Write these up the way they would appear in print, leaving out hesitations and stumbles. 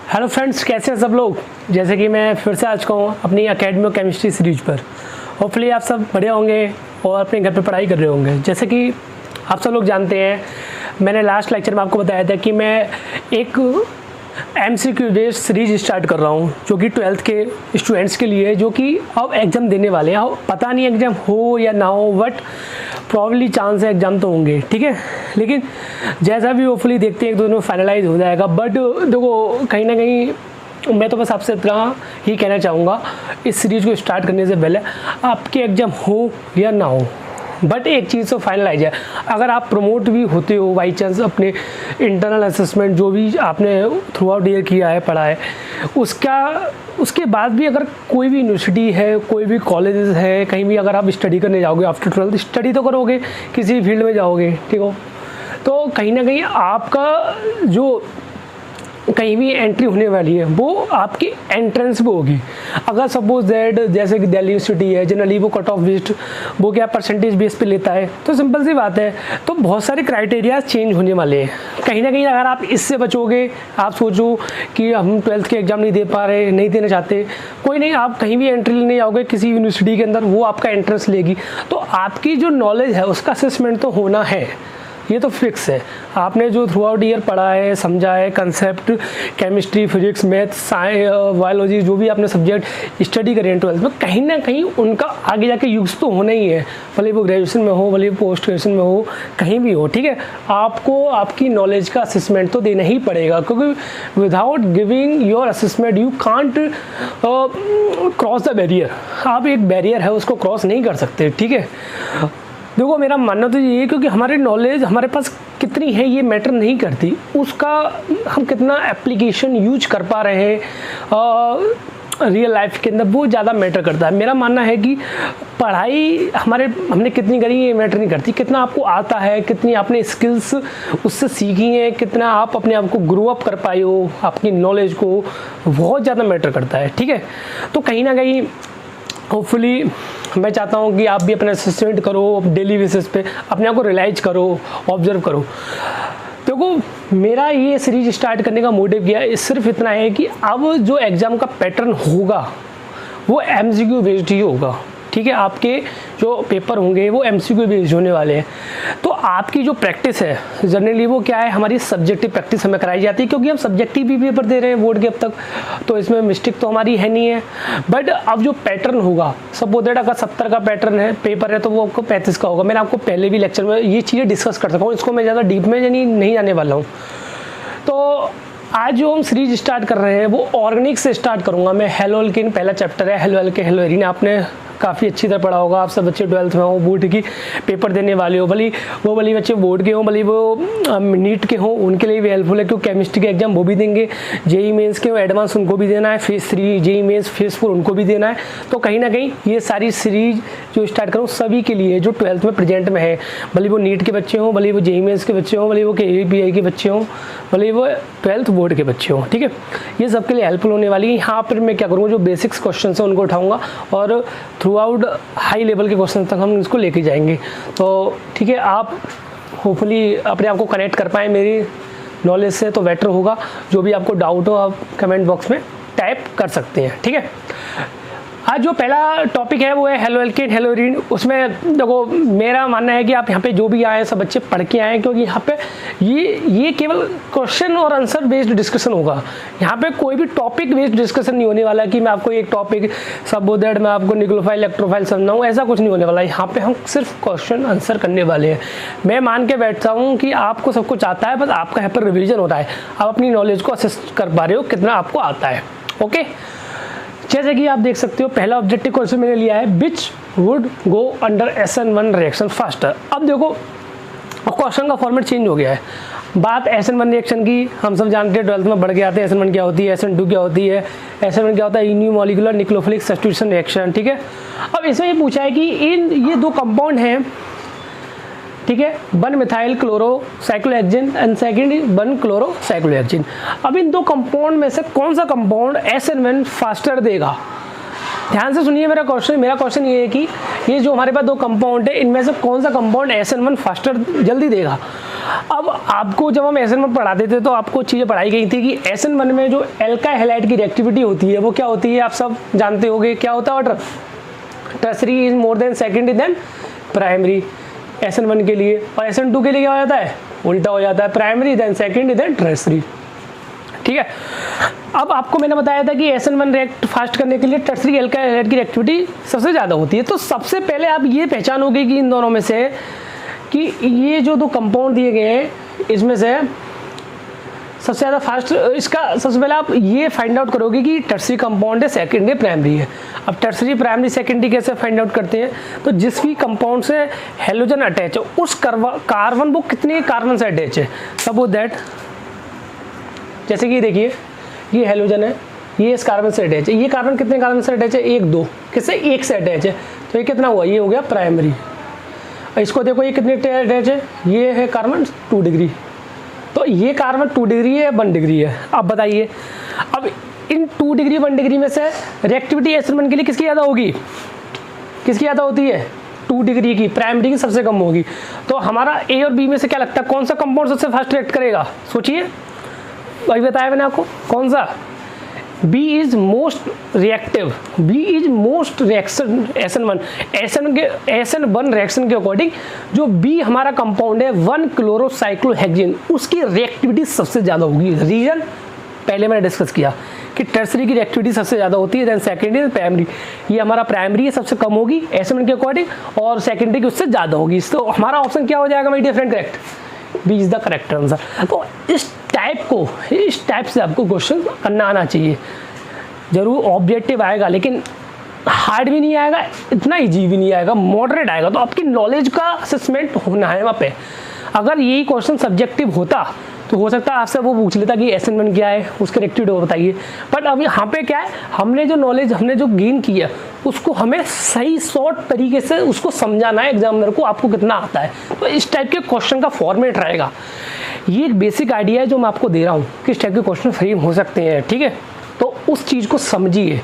Hello friends, कैसे हैं सब लोग। जैसे कि मैं फिर से आ चुका हूँ अपनी एकेडमी ऑफ केमिस्ट्री सीरीज पर। होपफुली आप सब बढ़िया होंगे और अपने घर पे पढ़ाई कर रहे होंगे। जैसे कि आप सब लोग जानते हैं, मैंने लास्ट लेक्चर में आपको बताया था कि मैं एक MCQ बेस्ड सीरीज स्टार्ट कर रहा हूँ जो कि 12th के स्टूडेंट्स के लिए, जो कि अब एग्ज़ाम देने वाले हैं। पता नहीं एग्ज़ाम हो या ना हो, बट प्रॉब्ली चांस है एग्ज़ाम तो होंगे, ठीक है। लेकिन जैसा भी होपफुली देखते हैं एक दो दिन में फाइनलाइज हो जाएगा। बट देखो, कहीं ना कहीं मैं तो बस आपसे इतना ही कहना चाहूँगा, इस सीरीज़ को स्टार्ट करने से पहले आपके एग्ज़ाम हो या ना हो, बट एक चीज़ तो फाइनलाइज है, अगर आप प्रमोट भी होते हो बाई चांस अपने इंटरनल असेसमेंट जो भी आपने थ्रू आउट ईयर किया है, पढ़ा है, उसके बाद भी अगर कोई भी यूनिवर्सिटी है, कोई भी कॉलेजेस है, कहीं भी अगर आप स्टडी करने जाओगे आफ्टर 12th, स्टडी तो करोगे, किसी फील्ड में जाओगे, ठीक हो, तो कहीं ना कहीं आपका जो कहीं भी एंट्री होने वाली है वो आपकी एंट्रेंस पे होगी। अगर सपोज दैट जैसे कि दिल्ली यूनिवर्सिटी है, जनरली वो कट ऑफ बेस्ड, वो क्या परसेंटेज बेस पे लेता है, तो सिंपल सी बात है, तो बहुत सारे क्राइटेरिया चेंज होने वाले हैं। कहीं ना कहीं अगर आप इससे बचोगे, आप सोचो कि हम 12th के एग्ज़ाम नहीं दे पा रहे, नहीं देना चाहते, कोई नहीं, आप कहीं भी एंट्री लेने जाओगे किसी यूनिवर्सिटी के अंदर, वो आपका एंट्रेंस लेगी, तो आपकी जो नॉलेज है उसका असेसमेंट तो होना है, ये तो फिक्स है। आपने जो थ्रू आउट ईयर पढ़ा है, समझा है, concept, chemistry, physics, maths, biology, जो भी आपने सब्जेक्ट स्टडी करे हैं 12th में, कहीं ना कहीं उनका आगे जाके यूज़ तो होना ही है, भले वो ग्रेजुएशन में हो, भले पोस्ट ग्रेजुएशन में हो, कहीं भी हो, ठीक है। आपको आपकी नॉलेज का असेसमेंट तो देना ही पड़ेगा, क्योंकि without giving your assessment you can't cross the barrier. आप एक बैरियर है उसको क्रॉस नहीं कर सकते, ठीक है। देखो, मेरा मानना तो ये है, क्योंकि हमारी नॉलेज हमारे पास कितनी है ये मैटर नहीं करती, उसका हम कितना एप्लीकेशन यूज कर पा रहे हैं रियल लाइफ के अंदर, वो ज़्यादा मैटर करता है। मेरा मानना है कि पढ़ाई हमने कितनी करी ये मैटर नहीं करती, कितना आपको आता है, कितनी आपने स्किल्स उससे सीखी हैं, कितना आप अपने आप को ग्रो अप कर पाए हो, अपनी नॉलेज को, बहुत ज़्यादा मैटर करता है, ठीक है। तो कहीं ना कहीं होपफुली मैं चाहता हूँ कि आप भी अपना असेसमेंट करो, डेली बेसिस पे अपने आप को रियलाइज करो, ऑब्जर्व करो। देखो, मेरा ये सीरीज स्टार्ट करने का मोटिव क्या है, सिर्फ इतना है कि अब जो एग्ज़ाम का पैटर्न होगा वो MCQ बेस्ड ही होगा, ठीक है। आपके जो पेपर होंगे वो MCQ बेस्ड होने वाले हैं। तो आपकी जो प्रैक्टिस है जनरली वो क्या है, हमारी सब्जेक्टिव प्रैक्टिस हमें कराई जाती है, क्योंकि हम सब्जेक्टिव भी पेपर दे रहे हैं बोर्ड के अब तक, तो इसमें मिस्टेक तो हमारी है नहीं है। बट अब जो पैटर्न होगा, सपोज दैट अगर 70 का पैटर्न है पेपर है, तो वो आपको 35 का होगा। मैंने आपको पहले भी लेक्चर में ये चीज़ें डिस्कस कर सका हूँ, इसको मैं ज़्यादा डीप में नहीं जाने वाला हूँ। तो आज जो हम सीरीज स्टार्ट कर रहे हैं वो ऑर्गेनिक से स्टार्ट करूंगा मैं। हेलो एल्केन पहला चैप्टर है, हेलो एल्केन हेलो एरीन, आपने काफ़ी अच्छी तरह पढ़ा होगा। आप सब बच्चे 12th में हो, बोर्ड की पेपर देने वाले हो, भले बच्चे बोर्ड के हों, भले वो नीट के हों, उनके लिए भी हेल्पफुल है, क्योंकि केमिस्ट्री के एग्जाम वो भी देंगे, जेई मेंस के एडवांस उनको भी देना है, फेज़ 3 जेई मेंस, फेज़ 4 उनको भी देना है। तो कहीं ना कहीं ये सारी सीरीज जो स्टार्ट करूँ सभी के लिए जो 12th में प्रेजेंट में है, भले वो नीट के बच्चे हों, भले वो जेई मेंस के बच्चे हों, भले वो KVPI के बच्चे हों, भले वो 12th बोर्ड के बच्चे हों, ठीक है। ये सबके लिए हेल्पफुल होने वाली है। यहाँ पर मैं क्या करूँगा, जो बेसिक्स क्वेश्चन है उनको उठाऊँगा और थ्रू आउट हाई लेवल के क्वेश्चन तक हम इसको लेके जाएंगे। तो ठीक है, आप होपफुली अपने आप को कनेक्ट कर पाएँ मेरी नॉलेज से, तो बेटर होगा। जो भी आपको डाउट हो आप कमेंट बॉक्स में टाइप कर सकते हैं, ठीक है। आज जो पहला टॉपिक है वो है हेलो एल्केन हेलो एरीन। उसमें देखो, मेरा मानना है कि आप यहाँ पे जो भी आए सब बच्चे पढ़ के आए, क्योंकि यहाँ पे ये केवल क्वेश्चन और आंसर बेस्ड डिस्कशन होगा। यहाँ पे कोई भी टॉपिक बेस्ड डिस्कशन नहीं होने वाला कि मैं आपको एक टॉपिक सपोज दैट मैं आपको न्यूक्लियोफाइल इलेक्ट्रोफाइल समझाऊँ, ऐसा कुछ नहीं होने वाला। यहाँ पे हम सिर्फ क्वेश्चन आंसर करने वाले हैं। मैं मान के बैठता हूँ कि आपको सब कुछ आता है, बस आपका यहाँ पर रिविजन होता है, आप अपनी नॉलेज को असेस कर पा रहे हो कितना आपको आता है, ओके। जैसे कि आप देख सकते हो, पहला ऑब्जेक्टिव क्वेश्चन मैंने लिया है, which would go under SN1 reaction faster. अब देखो, क्वेश्चन का फॉर्मेट चेंज हो गया है। बात SN1 रिएक्शन की हम सब जानते हैं, 12th में बढ़ के आते हैं। SN1 क्या होती है, SN2 क्या होती है, SN1 क्या होता है, यूनिमोलिकुलर न्यूक्लियोफिलिक सब्स्टिट्यूशन रिएक्शन, ठीक है। अब इसमें ये पूछा है कि ये दो कंपाउंड हैं, ठीक है, 1 methyl chloro cyclohexane and second 1 chloro cyclohexane. अब इन दो कंपाउंड में से कौन सा कंपाउंड SN1 फास्टर देगा। ध्यान से सुनिए मेरा क्वेश्चन ये है कि ये जो हमारे पास दो कंपाउंड है, इनमें से कौन सा कंपाउंड SN1 फास्टर जल्दी देगा। अब आपको जब हम SN में पढ़ाते थे तो आपको चीज़ें पढ़ाई गई थी कि SN1 में जो एल्काइल हैलाइड की रिएक्टिविटी होती है वो क्या होती है, आप सब जानते होंगे क्या होता है order, tertiary is more than secondary than primary SN1 के लिए, और SN2 के लिए क्या हो जाता है, उल्टा हो जाता है, primary than secondary than tertiary. ठीक है, अब आपको मैंने बताया था कि SN1 रिएक्ट फास्ट करने के लिए टर्सरी एल्काइल हैलाइड की रिएक्टिविटी सबसे ज़्यादा होती है। तो सबसे पहले आप ये पहचानोगे कि इन दोनों में से कि ये जो दो कंपाउंड दिए गए हैं इसमें से सबसे ज़्यादा फास्ट, इसका सबसे पहले आप ये फाइंड आउट करोगे कि टर्सरी कंपाउंड है, सेकेंडरी प्राइमरी है। अब टर्सरी प्राइमरी सेकेंडरी कैसे फाइंड आउट करते हैं, तो जिस भी कंपाउंड से हेलोजन अटैच है उस कार्बन वो कितने कार्बन से अटैच है, सपोज दैट जैसे कि देखिए ये हेलोजन है, ये इस कार्बन से अटैच है, ये कार्बन कितने कार्बन से अटैच है, 1 2, किससे, 1 से अटैच है, तो ये कितना हुआ, ये हो गया प्राइमरी। इसको देखो ये कितने अटैच है, ये है कार्बन 2 डिग्री, तो ये कार्बन 2 डिग्री है 1 डिग्री है। अब बताइए, अब इन 2 डिग्री 1 डिग्री में से रिएक्टिविटी SN1 के लिए किसकी ज़्यादा होगी, किसकी ज़्यादा होती है, 2 डिग्री की, प्राइमरी की सबसे कम होगी। तो हमारा A और B में से क्या लगता है कौन सा कंपाउंड सबसे फास्ट रिएक्ट करेगा, सोचिए, वही बताया मैंने आपको, कौन सा, B is most reactive, B is most reaction SN1 reaction के अकॉर्डिंग जो B हमारा कंपाउंड है 1 क्लोरोसाइक्लोहेक्सेन उसकी रिएक्टिविटी सबसे ज़्यादा होगी। रीजन पहले मैंने डिस्कस किया कि टर्सरी की रिएक्टिविटी सबसे ज़्यादा होती है, देन सेकेंडरी प्राइमरी, ये हमारा प्राइमरी है सबसे कम होगी SN1 के अकॉर्डिंग, और सेकेंडरी की उससे ज़्यादा होगी। तो हमारा ऑप्शन क्या हो जाएगा my dear friend, correct, B is the correct answer. तो इस टाइप से आपको क्वेश्चन करना आना चाहिए, जरूर ऑब्जेक्टिव आएगा लेकिन हार्ड भी नहीं आएगा, इतना इजी भी नहीं आएगा, मॉडरेट आएगा। तो आपकी नॉलेज का असेसमेंट होना है वहाँ पे। अगर यही क्वेश्चन सब्जेक्टिव होता तो हो सकता है आपसे वो पूछ लेता कि SN1 क्या है, उसके रिएक्टिविटी बताइए। बट अब यहाँ पे क्या है, हमने जो नॉलेज हमने जो गेन की है उसको हमें सही शॉर्ट तरीके से उसको समझाना है एग्जामिनर को, आपको कितना आता है। तो इस टाइप के क्वेश्चन का फॉर्मेट रहेगा। ये एक बेसिक आइडिया है जो मैं आपको दे रहा हूँ कि इस टाइप के क्वेश्चन फ्रेम हो सकते हैं, ठीक है। तो उस चीज़ को समझिए,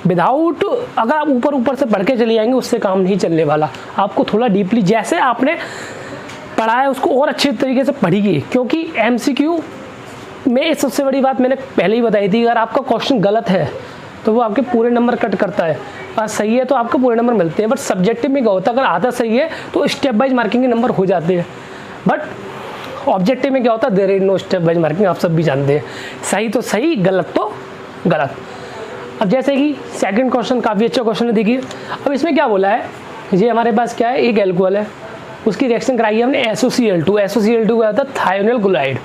विदाउट अगर आप ऊपर से पढ़ के चले जाएंगे उससे काम नहीं चलने वाला। आपको थोड़ा डीपली जैसे आपने पढ़ा है उसको और अच्छे तरीके से पढ़िए, क्योंकि MCQ में सबसे बड़ी बात मैंने पहले ही बताई थी, अगर आपका क्वेश्चन गलत है तो वो आपके पूरे नंबर कट करता है, और सही है तो आपको पूरे नंबर मिलते हैं। बट सब्जेक्टिव में क्या होता है, अगर आधा सही है तो स्टेप वाइज मार्किंग के नंबर हो जाते हैं, बट ऑब्जेक्टिव में क्या होता है, there is no step wise marking, आप सब भी जानते हैं, सही तो सही, गलत तो गलत। अब जैसे कि सेकंड क्वेश्चन काफ़ी अच्छा क्वेश्चन है, देखिए। अब इसमें क्या बोला है, ये हमारे पास क्या है, एक एल्कोहल है, उसकी रिएक्शन कराई है हमने SOCl2 क्या होता है, थायोनिल क्लोराइड।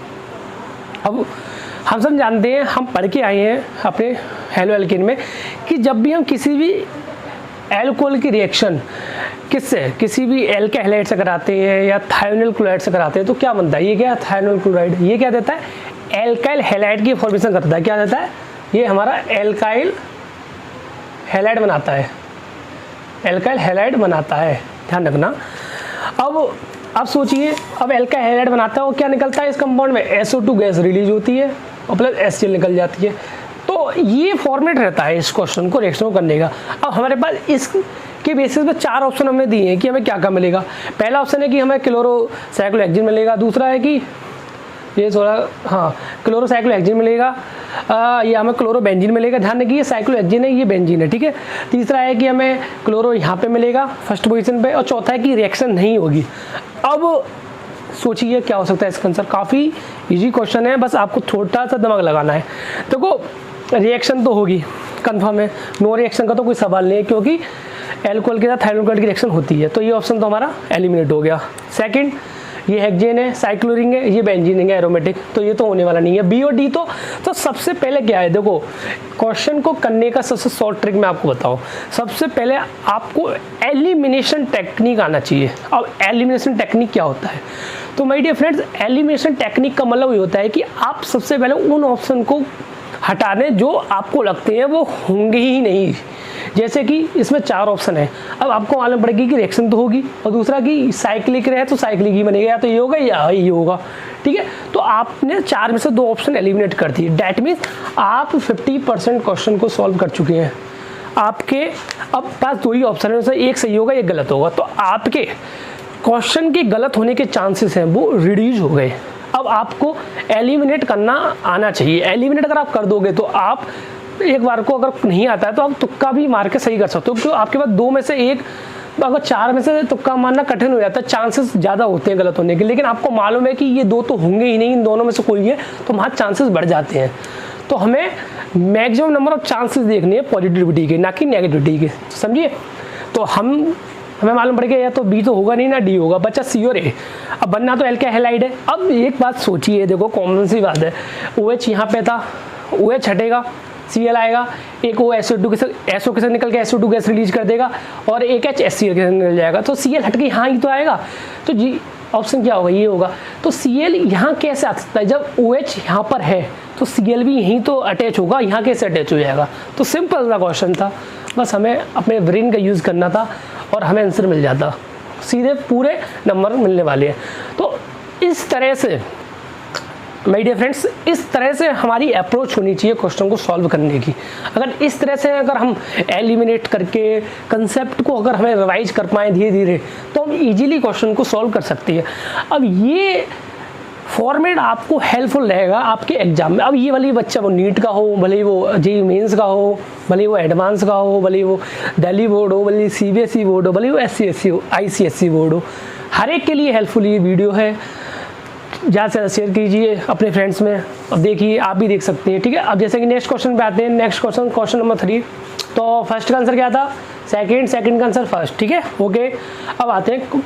अब हम सब जानते हैं, हम पढ़ के आए हैं अपने हेलो एल्केन में कि जब भी हम किसी भी एल्कोहल की रिएक्शन किससे, किसी भी एल्काइल हैलाइड से कराते हैं या थायोनिल क्लोराइड से कराते हैं तो क्या बनता है, ये क्या है, थायोनिल क्लोराइड। ये क्या देता है, एल्काइल हैलाइड की फॉर्मेशन करता है। क्या देता है, ये हमारा एल्काइल हैलाइड बनाता है, एल्काइल हैलाइड बनाता है, ध्यान रखना। अब सोचिए, अब एल्काइल हैलाइड बनाता है, वो क्या निकलता है इस कंपाउंड में, SO2 गैस रिलीज होती है और प्लस HCl निकल जाती है। तो ये फॉर्मेट रहता है इस क्वेश्चन को रिएक्शन करने का। अब हमारे पास इसके बेसिस पे 4 ऑप्शन हमें दिए हैं कि हमें क्या क्या मिलेगा। पहला ऑप्शन है कि हमें क्लोरोसाइक्लोहेक्सेन मिलेगा, दूसरा है कि ये थोड़ा क्लोरोसाइक्लोहेक्सेन मिलेगा, ये हमें क्लोरोबेंजीन मिलेगा, ध्यान रखिए ये साइक्लोहेक्सेन है, ये बेंजीन है, ठीक है। तीसरा है कि हमें क्लोरो यहाँ पे मिलेगा फर्स्ट पोजीशन पे, और चौथा है कि रिएक्शन नहीं होगी। अब सोचिए क्या हो सकता है इसका आंसर, काफ़ी इजी क्वेश्चन है, बस आपको थोड़ा सा दिमाग लगाना है। देखो रिएक्शन तो होगी कंफर्म है, नो रिएक्शन का तो कोई सवाल नहीं है, क्योंकि एल्कोहल के साथ थायोनिल क्लोराइड की रिएक्शन होती है, तो ये ऑप्शन तो हमारा एलिमिनेट हो गया। सेकंड, ये हेक्सेन है, साइक्लोरिंग है, ये बेंजीन है एरोमेटिक, तो ये तो होने वाला नहीं है। बी और डी तो सबसे पहले क्या है, देखो क्वेश्चन को करने का सबसे शॉर्ट ट्रिक मैं आपको बताऊं, सबसे पहले आपको एलिमिनेशन टेक्निक आना चाहिए। अब एलिमिनेशन टेक्निक क्या होता है, तो my dear friends, elimination technique का मतलब ये होता है कि आप सबसे पहले उन ऑप्शन को हटा दें जो आपको लगते हैं वो होंगे ही नहीं। जैसे कि इसमें 4 ऑप्शन है, अब आपको मालूम पड़ेगी कि रिएक्शन तो होगी, और दूसरा कि साइक्लिक रहे तो साइक्लिक ही बनेगा, या तो ये होगा या ये होगा, ठीक है। तो आपने 4 में से 2 ऑप्शन एलिमिनेट कर दिए, डैट मीन्स आप 50% क्वेश्चन को सॉल्व कर चुके हैं। आपके अब पास 2 ही ऑप्शन है, एक सही होगा एक गलत होगा, तो आपके क्वेश्चन के गलत होने के चांसेस हैं वो रिड्यूस हो गए। अब आपको एलिमिनेट करना आना चाहिए। एलिमिनेट अगर आप कर दोगे तो आप एक बार को अगर नहीं आता है तो आप तुक्का भी मार के सही कर सकते हो, क्योंकि आपके पास 2 में से 1, अगर 4 में से तुक्का मारना कठिन हो जाता है, चांसेस ज़्यादा होते हैं गलत होने के। लेकिन आपको मालूम है कि ये 2 तो होंगे ही नहीं, इन दोनों में से कोई है, तो वहाँ चांसेस बढ़ जाते हैं। तो हमें मैक्सिमम नंबर ऑफ चांसेस देखनी है पॉजिटिविटी के, ना कि नेगेटिविटी के, समझिए। तो हमें मालूम पड़ गया या तो बी तो होगा नहीं ना डी होगा, बच्चा सी और ए। अब बनना तो एल्काइल हैलाइड है। अब एक बात सोचिए, देखो कॉमन सी बात है, OH यहाँ पे था, OH हटेगा, Cl आएगा, एक वो SO2 के साथ निकल के SO2 गैस रिलीज कर देगा और एक H HCl के साथ निकल जाएगा, तो Cl हट के यहाँ ही तो आएगा। तो जी ऑप्शन क्या होगा, ये होगा। तो Cl यहाँ कैसे आ सकता है, जब OH यहाँ पर है तो Cl भी यहीं तो अटैच होगा, यहाँ कैसे अटैच हो जाएगा। तो सिंपल सा क्वेश्चन था, बस हमें अपने ब्रेन का यूज़ करना था और हमें आंसर मिल जाता, सीधे पूरे नंबर मिलने वाले हैं। तो इस तरह से माय डियर फ्रेंड्स, इस तरह से हमारी अप्रोच होनी चाहिए क्वेश्चन को सॉल्व करने की। अगर इस तरह से अगर हम एलिमिनेट करके कंसेप्ट को अगर हमें रिवाइज कर पाएँ धीरे धीरे, तो हम इजीली क्वेश्चन को सॉल्व कर सकते हैं। अब ये फॉर्मेट आपको हेल्पफुल रहेगा आपके एग्जाम में। अब ये वाली बच्चा वो नीट का हो, भले ही वो जेईई मेंस का हो, भले ही वो एडवांस का हो, भले ही वो दिल्ली बोर्ड हो, भले ही CBSE बोर्ड हो, भले ही वो SC/SC हो, ICSE बोर्ड हो, हर एक के लिए हेल्पफुल ये वीडियो है। ज़्यादा से ज़्यादा शेयर कीजिए अपने फ्रेंड्स में। अब देखिए आप भी देख सकते हैं, ठीक है। अब जैसे कि नेक्स्ट क्वेश्चन पे आते हैं। Next question number 3। तो फर्स्ट का आंसर क्या था, सेकंड का आंसर फर्स्ट, ठीक है, ओके। अब आते हैं,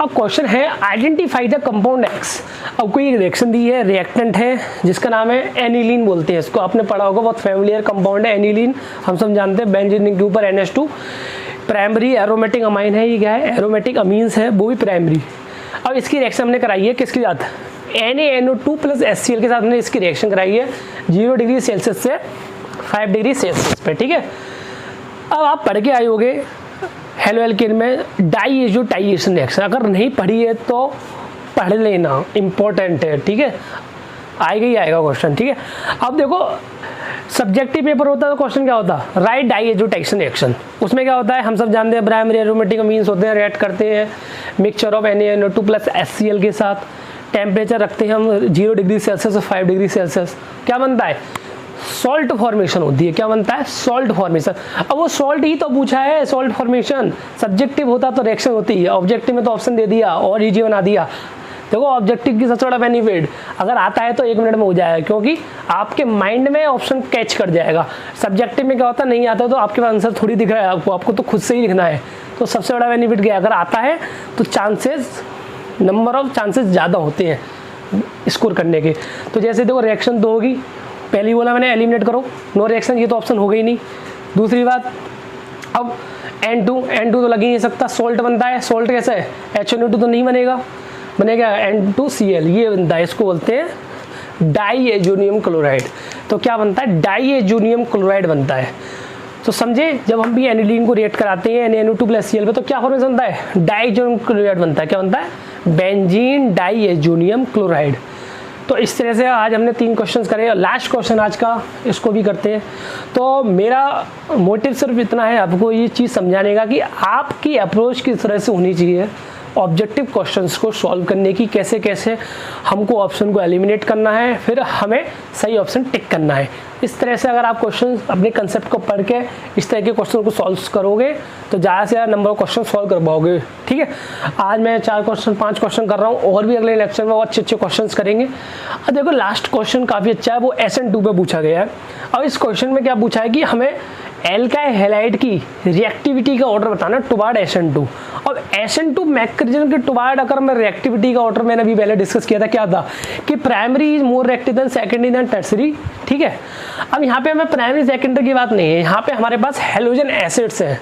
अब क्वेश्चन है आइडेंटिफाई द कंपाउंड X। अब कोई रिएक्शन दी है, रिएक्टेंट है जिसका नाम है एनिलीन बोलते हैं इसको, आपने पढ़ा होगा, बहुत फेमिलियर कंपाउंड है एनिलीन, हम सब जानते हैं। बेंजीन के ऊपर NH2 प्राइमरी एरोमेटिक अमाइन है, ये क्या है, एरोमेटिक अमीन्स है, वो भी प्राइमरी। अब इसकी रिएक्शन हमने कराई है किसके साथ, NaNO2 + HCl के साथ हमने इसकी रिएक्शन कराई है 0 डिग्री सेल्सियस से 5 डिग्री सेल्सियस पे, ठीक है। अब आप पढ़ के आए होगे हेलो एल्केन में डाइएजोटाइएशन रिएक्शन, अगर नहीं पढ़ी है तो पढ़ लेना, इंपॉर्टेंट है, ठीक है, आएगा ही आएगा क्वेश्चन, ठीक है। अब देखो सब्जेक्टिव पेपर होता है तो क्वेश्चन क्या होता है, राइट डाइएजोटाइएशन रिएक्शन। उसमें क्या होता है, हम सब जानते हैं प्राइमरी एरोमेटिक अमीन्स होते हैं, रिएक्ट करते हैं मिक्सचर ऑफ NaNO2 + HCl के साथ। टेम्परेचर रखते हैं हम 0 डिग्री सेल्सियस से 5 डिग्री सेल्सियस। क्या बनता है, सॉल्ट फॉर्मेशन होती है। क्या बनता है, सॉल्ट फॉर्मेशन। अब वो सॉल्ट ही तो पूछा है, सॉल्ट फॉर्मेशन। सब्जेक्टिव होता तो रिएक्शन होती है, ऑब्जेक्टिव में तो ऑप्शन दे दिया और इजी बना दिया। देखो ऑब्जेक्टिव की सबसे बड़ा बेनिफिट, अगर आता है तो 1 मिनट में हो जाएगा, क्योंकि आपके माइंड में ऑप्शन कैच कर जाएगा। सब्जेक्टिव में क्या होता है, नहीं आता तो आपके पास आंसर थोड़ी दिख रहा है आपको तो खुद से ही लिखना है। तो सबसे बड़ा बेनिफिट क्या है, अगर आता है तो चांसेस, नंबर ऑफ चांसेस ज़्यादा होते हैं स्कोर करने के। तो जैसे देखो रिएक्शन तो होगी, पहली बोला मैंने एलिमिनेट करो, नो रिएक्शन, ये तो ऑप्शन हो गई नहीं। दूसरी बात, अब N2 तो लग ही नहीं सकता, सोल्ट बनता है। सोल्ट कैसा है, HNO2 तो नहीं बनेगा, बनेगा N2Cl, ये बनता है, इसको बोलते हैं डाइएजोनियम क्लोराइड। तो क्या बनता है, डाइएजोनियम क्लोराइड बनता है। तो समझे, जब हम भी एनिलीन को रिएक्ट कराते हैं NaNO2 + HCl पे तो क्या फॉर्मेशन बनता है, डाइएजोनियम क्लोराइड बनता है। क्या बनता है, बेंजीन डाइएजोनियम क्लोराइड। तो इस तरह से आज हमने 3 क्वेश्चन करे। लास्ट क्वेश्चन आज का, इसको भी करते हैं। तो मेरा मोटिव सिर्फ इतना है आपको ये चीज़ समझाने का कि आपकी अप्रोच किस तरह से होनी चाहिए ऑब्जेक्टिव क्वेश्चंस को सॉल्व करने की, कैसे कैसे हमको ऑप्शन को एलिमिनेट करना है, फिर हमें सही ऑप्शन टिक करना है। इस तरह से अगर आप क्वेश्चन अपने कंसेप्ट को पढ़ के इस तरह के क्वेश्चन को सॉल्व करोगे तो ज़्यादा से ज़्यादा नंबर ऑफ क्वेश्चन सॉल्व कर पाओगे, ठीक है। आज मैं 4 क्वेश्चन 5 क्वेश्चन कर रहा हूँ, और भी अगले लेक्चर में और अच्छे क्वेश्चन करेंगे। अब देखो लास्ट क्वेश्चन काफ़ी अच्छा है, वो SN2 पे पूछा गया है। अब इस क्वेश्चन में क्या पूछा है कि हमें एल्काइल हैलाइड की रिएक्टिविटी का ऑर्डर बताना टुवार्ड SN2। और SN2 मैक्रोजन के टुवार्ड अगर मैं रिएक्टिविटी का ऑर्डर मैंने अभी पहले डिस्कस किया था, क्या था कि primary is more reactive than secondary than tertiary, ठीक है। अब यहाँ पे हमें प्राइमरी सेकेंडरी की बात नहीं है, यहाँ पे हमारे पास हैलोजन एसिड्स हैं,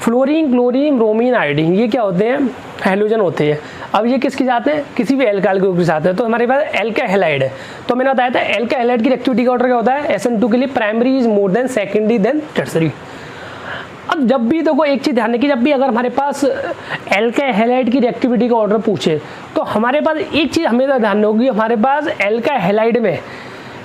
फ्लोरीन, क्लोरीन, ब्रोमीन, आयोडीन, ये क्या होते हैं, हैलोजन होते हैं। अब ये किसके साथ है, किसी भी एल्काइल ग्रुप के साथ है, तो हमारे पास एल्काइल हैलाइड है। तो मैंने बताया था एल्काइल हैलाइड की रिएक्टिविटी का ऑर्डर क्या होता है, SN2 के लिए primary is more than secondary than tertiary. अब जब भी देखो एक चीज़ ध्यान रखिए, जब भी अगर हमारे पास एल्काइल हैलाइड की रिएक्टिविटी का ऑर्डर पूछे तो हमारे पास एक चीज़ हमेशा ध्यान होगी, हमारे पास एल्काइल हैलाइड में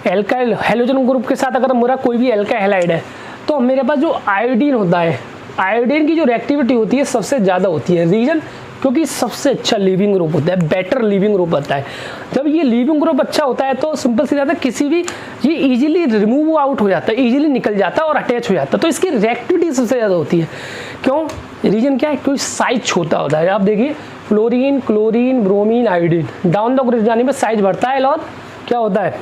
एल्काइल हैलोजन ग्रुप के साथ अगर मेरा कोई भी एल्काइल हैलाइड है तो मेरे पास जो आयोडीन होता है, आयोडीन की जो रिएक्टिविटी होती है सबसे ज़्यादा होती है। रीजन क्योंकि सबसे अच्छा लीविंग ग्रुप होता है, बेटर लीविंग ग्रुप होता है। जब ये लीविंग ग्रुप अच्छा होता है तो सिंपल सी बात है, किसी भी ये इजीली रिमूव आउट हो जाता है, इजीली निकल जाता है और अटैच हो जाता है। तो इसकी रिएक्टिविटी सबसे ज़्यादा होती है। क्यों? रीजन क्या है? क्योंकि साइज छोटा होता है। आप देखिए fluorine, chlorine, bromine, iodine, down the group जाने में साइज बढ़ता है और क्या होता है?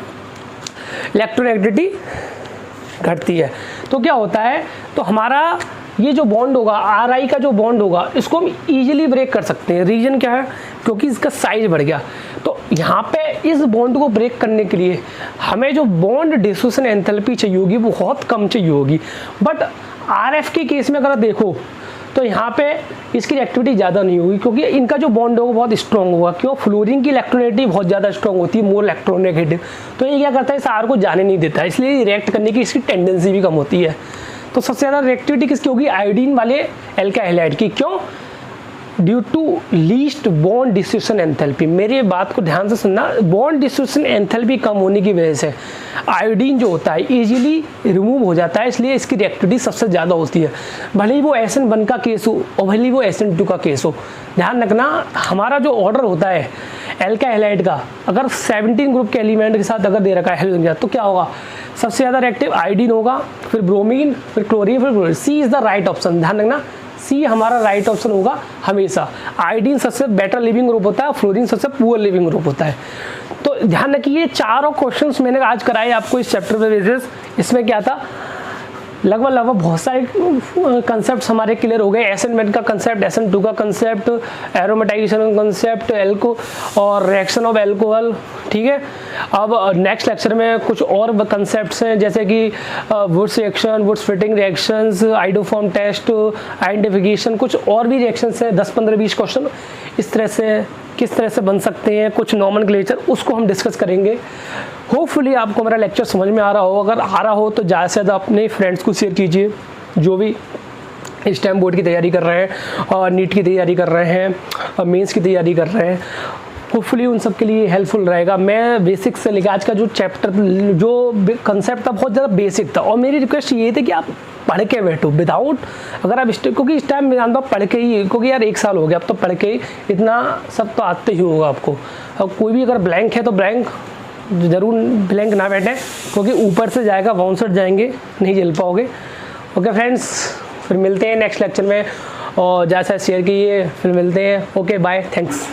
इलेक्ट्रोनेगेटिविटी घटती है। तो क्या होता है? तो हमारा ये जो बॉन्ड होगा, RI का जो बॉन्ड होगा, इसको हम इजीली ब्रेक कर सकते हैं। रीजन क्या है? क्योंकि इसका साइज बढ़ गया। तो यहाँ पे इस बॉन्ड को ब्रेक करने के लिए हमें जो बॉन्ड डिसोसिएशन एंथैल्पी चाहिए होगी वो बहुत कम चाहिए होगी। बट RF के केस में अगर देखो तो यहाँ पे इसकी एक्टिविटी ज़्यादा नहीं होगी, क्योंकि इनका जो बॉन्ड होगा बहुत स्ट्रॉन्ग होगा। क्यों? फ्लोरीन की इलेक्ट्रोनेगेटिविटी बहुत ज़्यादा स्ट्रॉन्ग होती है, मोर इलेक्ट्रोनेगेटिव। तो ये क्या करता है? इस R को जाने नहीं देता है, इसलिए रिएक्ट करने की इसकी टेंडेंसी भी कम होती है। तो सबसे ज़्यादा रिएक्टिविटी किसकी होगी? आयोडीन वाले एल्काइल हैलाइड की। क्यों? Due to least bond dissociation enthalpy. मेरी बात को ध्यान से सुनना, बॉन्ड डिसोसिएशन एंथैल्पी कम होने की वजह से आयोडीन जो होता है इजीली रिमूव हो जाता है, इसलिए इसकी रिएक्टिविटी सबसे ज़्यादा होती है। भले ही वो SN1 का केस हो और भले ही वो SN2 का केस हो। ध्यान रखना, हमारा जो ऑर्डर होता है एल्काइल हैलाइड का, अगर 17 ग्रुप के एलिमेंट के साथ अगर दे रखा है तो क्या होगा? सबसे ज़्यादा रिएक्टिव आयोडीन होगा, फिर ब्रोमीन, फिर क्लोरीन, फिर chlorine. C is the right option. ध्यान रखना, C हमारा राइट ऑप्शन होगा हमेशा। आयोडीन सबसे बेटर लिविंग ग्रुप होता है, फ्लोरीन सबसे पुअर लिविंग ग्रुप होता है। तो ध्यान रखिए, चारों क्वेश्चंस मैंने आज कराए आपको इस चैप्टर पे बेसिस। इसमें क्या था? लगभग बहुत सारे कंसेप्ट हमारे क्लियर हो गए। SN1 का कंसेप्ट, SN2 का कंसेप्ट, एरोमेटाइजेशन का कंसेप्ट, एल्को और रिएक्शन ऑफ एल्कोहल। ठीक है, अब नेक्स्ट लेक्चर में कुछ और कंसेप्ट्स हैं, जैसे कि Wurtz reaction, Wurtz Fittig reactions, iodoform test, identification, कुछ और भी रिएक्शंस हैं, 10, 15, 20 क्वेश्चन इस तरह से किस तरह से बन सकते हैं, कुछ नॉमेनक्लेचर, उसको हम डिस्कस करेंगे। होपफुली आपको मेरा लेक्चर समझ में आ रहा हो। अगर आ रहा हो तो ज़्यादा से ज़्यादा अपने फ्रेंड्स को शेयर कीजिए, जो भी इस टाइम बोर्ड की तैयारी कर रहे हैं और नीट की तैयारी कर रहे हैं और मेंस की तैयारी कर रहे हैं। होपफुली उन सब के लिए हेल्पफुल रहेगा। मैं बेसिक से लेकर आज का जो चैप्टर, जो कंसेप्ट था बहुत ज़्यादा बेसिक था, और मेरी रिक्वेस्ट ये थी कि आप पढ़ के बैठो विदाउट, अगर आप क्योंकि इस टाइम मैं जानता हूँ पढ़ के ही, क्योंकि यार 1 साल हो गया अब तो पढ़ के ही इतना सब तो आते ही होगा आपको। अब कोई भी अगर ब्लैंक है तो ब्लैंक ज़रूर ब्लैंक ना बैठे, क्योंकि ऊपर से जाएगा बाउंसर जाएंगे, नहीं झेल पाओगे। ओके फ्रेंड्स, फिर मिलते हैं नेक्स्ट लेक्चर में, और जैसा शेयर कीजिए, फिर मिलते हैं। Okay bye, thanks.